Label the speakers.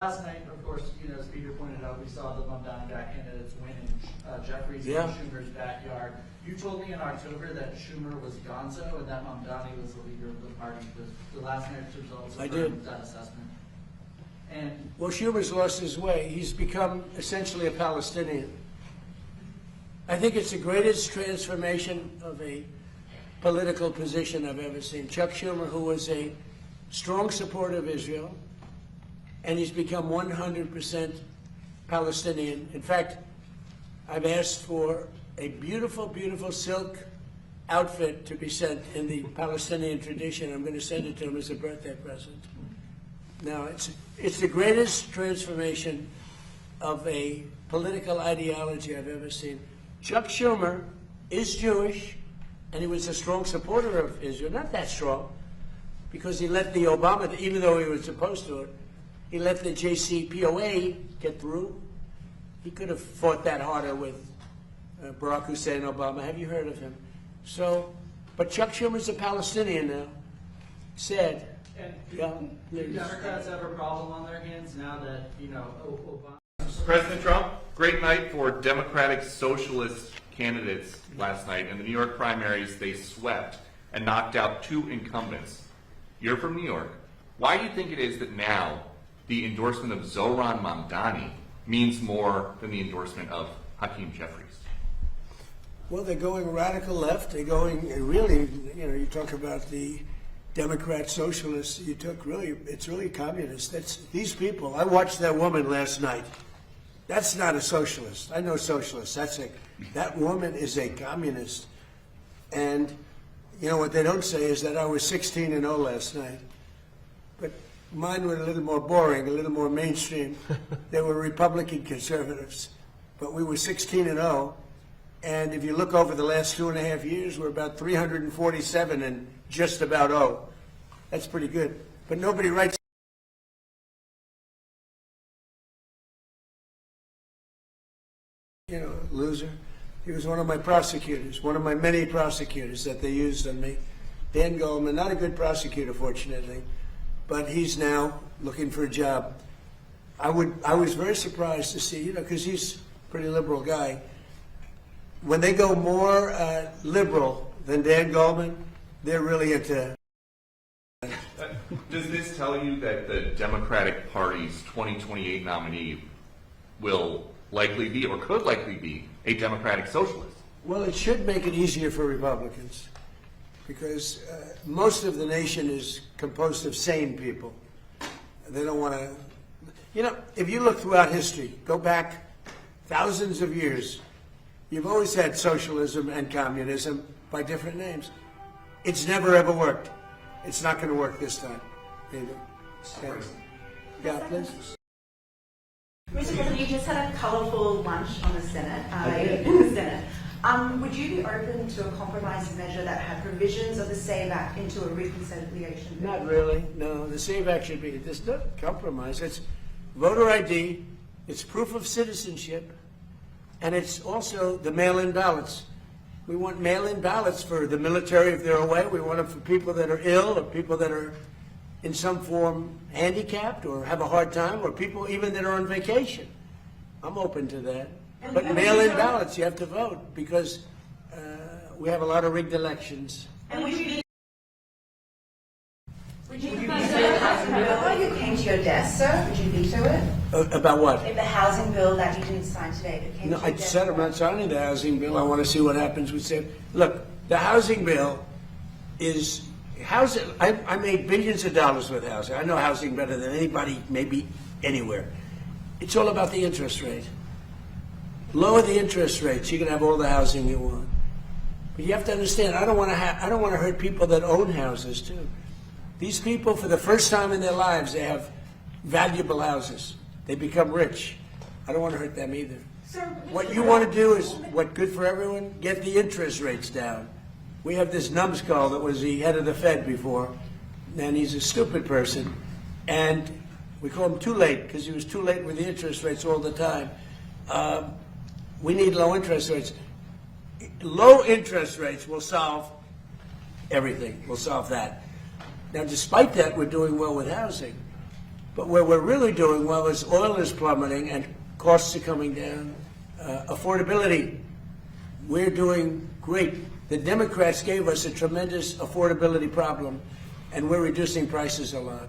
Speaker 1: Last night, of course, as Peter pointed out, we saw the Mamdani back candidates win in Jeffries and Schumer's backyard. You told me in October that Schumer was gonzo and that Mamdani was the leader of the party. The last night's results affirmed that assessment. And
Speaker 2: well, Schumer's lost his way. He's become essentially a Palestinian. I think it's the greatest transformation of a political position I've ever seen. Chuck Schumer, who was a strong supporter of Israel, and he's become 100% Palestinian. In fact, I've asked for a beautiful, beautiful silk outfit to be sent in the Palestinian tradition. I'm going to send it to him as a birthday present. Now, it's the greatest transformation of a political ideology I've ever seen. Chuck Schumer is Jewish, and he was a strong supporter of Israel. Not that strong, because he let the Obama, even though he was opposed to it, he let the JCPOA get through. He could have fought that harder with Barack Hussein Obama. Have you heard of him? So, but Chuck Schumer's a Palestinian now. Sad.
Speaker 1: And do Democrats have a problem on their hands now that, Obama...
Speaker 3: President Trump, great night for Democratic Socialist candidates last night. In the New York primaries, they swept and knocked out two incumbents. You're from New York. Why do you think it is that now the endorsement of Zohran Mamdani means more than the endorsement of Hakeem Jeffries?
Speaker 2: Well, they're going radical left. They're going, really, you talk about the Democrat socialists, it's really communist. These people, I watched that woman last night. That's not a socialist. I know socialists. That woman is a communist. And, what they don't say is that I was 16-0 last night. But mine were a little more boring, a little more mainstream. They were Republican conservatives. But we were 16-0. And if you look over the last 2.5 years, we're about 347 and just about 0. That's pretty good. But nobody writes. Loser. He was one of my prosecutors, one of my many prosecutors that they used on me. Dan Goldman, not a good prosecutor, fortunately, but he's now looking for a job. I was very surprised to see, because he's a pretty liberal guy. When they go more liberal than Dan Goldman, they're really into.
Speaker 3: Does this tell you that the Democratic Party's 2028 nominee will likely be, or could likely be, a Democratic socialist?
Speaker 2: Well, it should make it easier for Republicans, because most of the nation is composed of sane people. They don't want to, if you look throughout history, go back thousands of years, you've always had socialism and communism by different names. It's never ever worked. It's not going to work this time either. Okay. Yeah, please.
Speaker 4: Mr. President, you just had a colourful lunch on the Senate. Would you be open to a compromise measure that had provisions of the SAVE Act into a reconciliation bill?
Speaker 2: Not really. No, the SAVE Act should be. There's no compromise. It's voter ID. It's proof of citizenship, and it's also the mail-in ballots. We want mail-in ballots for the military if they're away. We want them for people that are ill, or people that are in some form handicapped or have a hard time, or people even that are on vacation. I'm open to that. But mail-in ballots, you have to vote, because we have a lot of rigged elections.
Speaker 4: And would you veto the housing bill if it came to your desk, sir? Would you veto it?
Speaker 2: About what?
Speaker 4: If the housing bill that you didn't sign today, if it came to your
Speaker 2: I
Speaker 4: desk?
Speaker 2: said I'm not signing the housing bill. I want to see what happens with it. Look, the housing bill is housing. I made billions of dollars with housing. I know housing better than anybody, maybe anywhere. It's all about the interest rate. Lower the interest rates, you can have all the housing you want. But you have to understand, I don't want to hurt people that own houses too. These people, for the first time in their lives, they have valuable houses. They become rich. I don't want to hurt them either.
Speaker 4: Sir,
Speaker 2: What you want to do is, what good for everyone, get the interest rates down. We have this numbskull that was the head of the Fed before, and he's a stupid person. And we call him too late, because he was too late with the interest rates all the time. We need low interest rates. Low interest rates will solve everything. We'll solve that. Now, despite that, we're doing well with housing. But where we're really doing well is oil is plummeting and costs are coming down. Affordability, we're doing great. The Democrats gave us a tremendous affordability problem, and we're reducing prices a lot.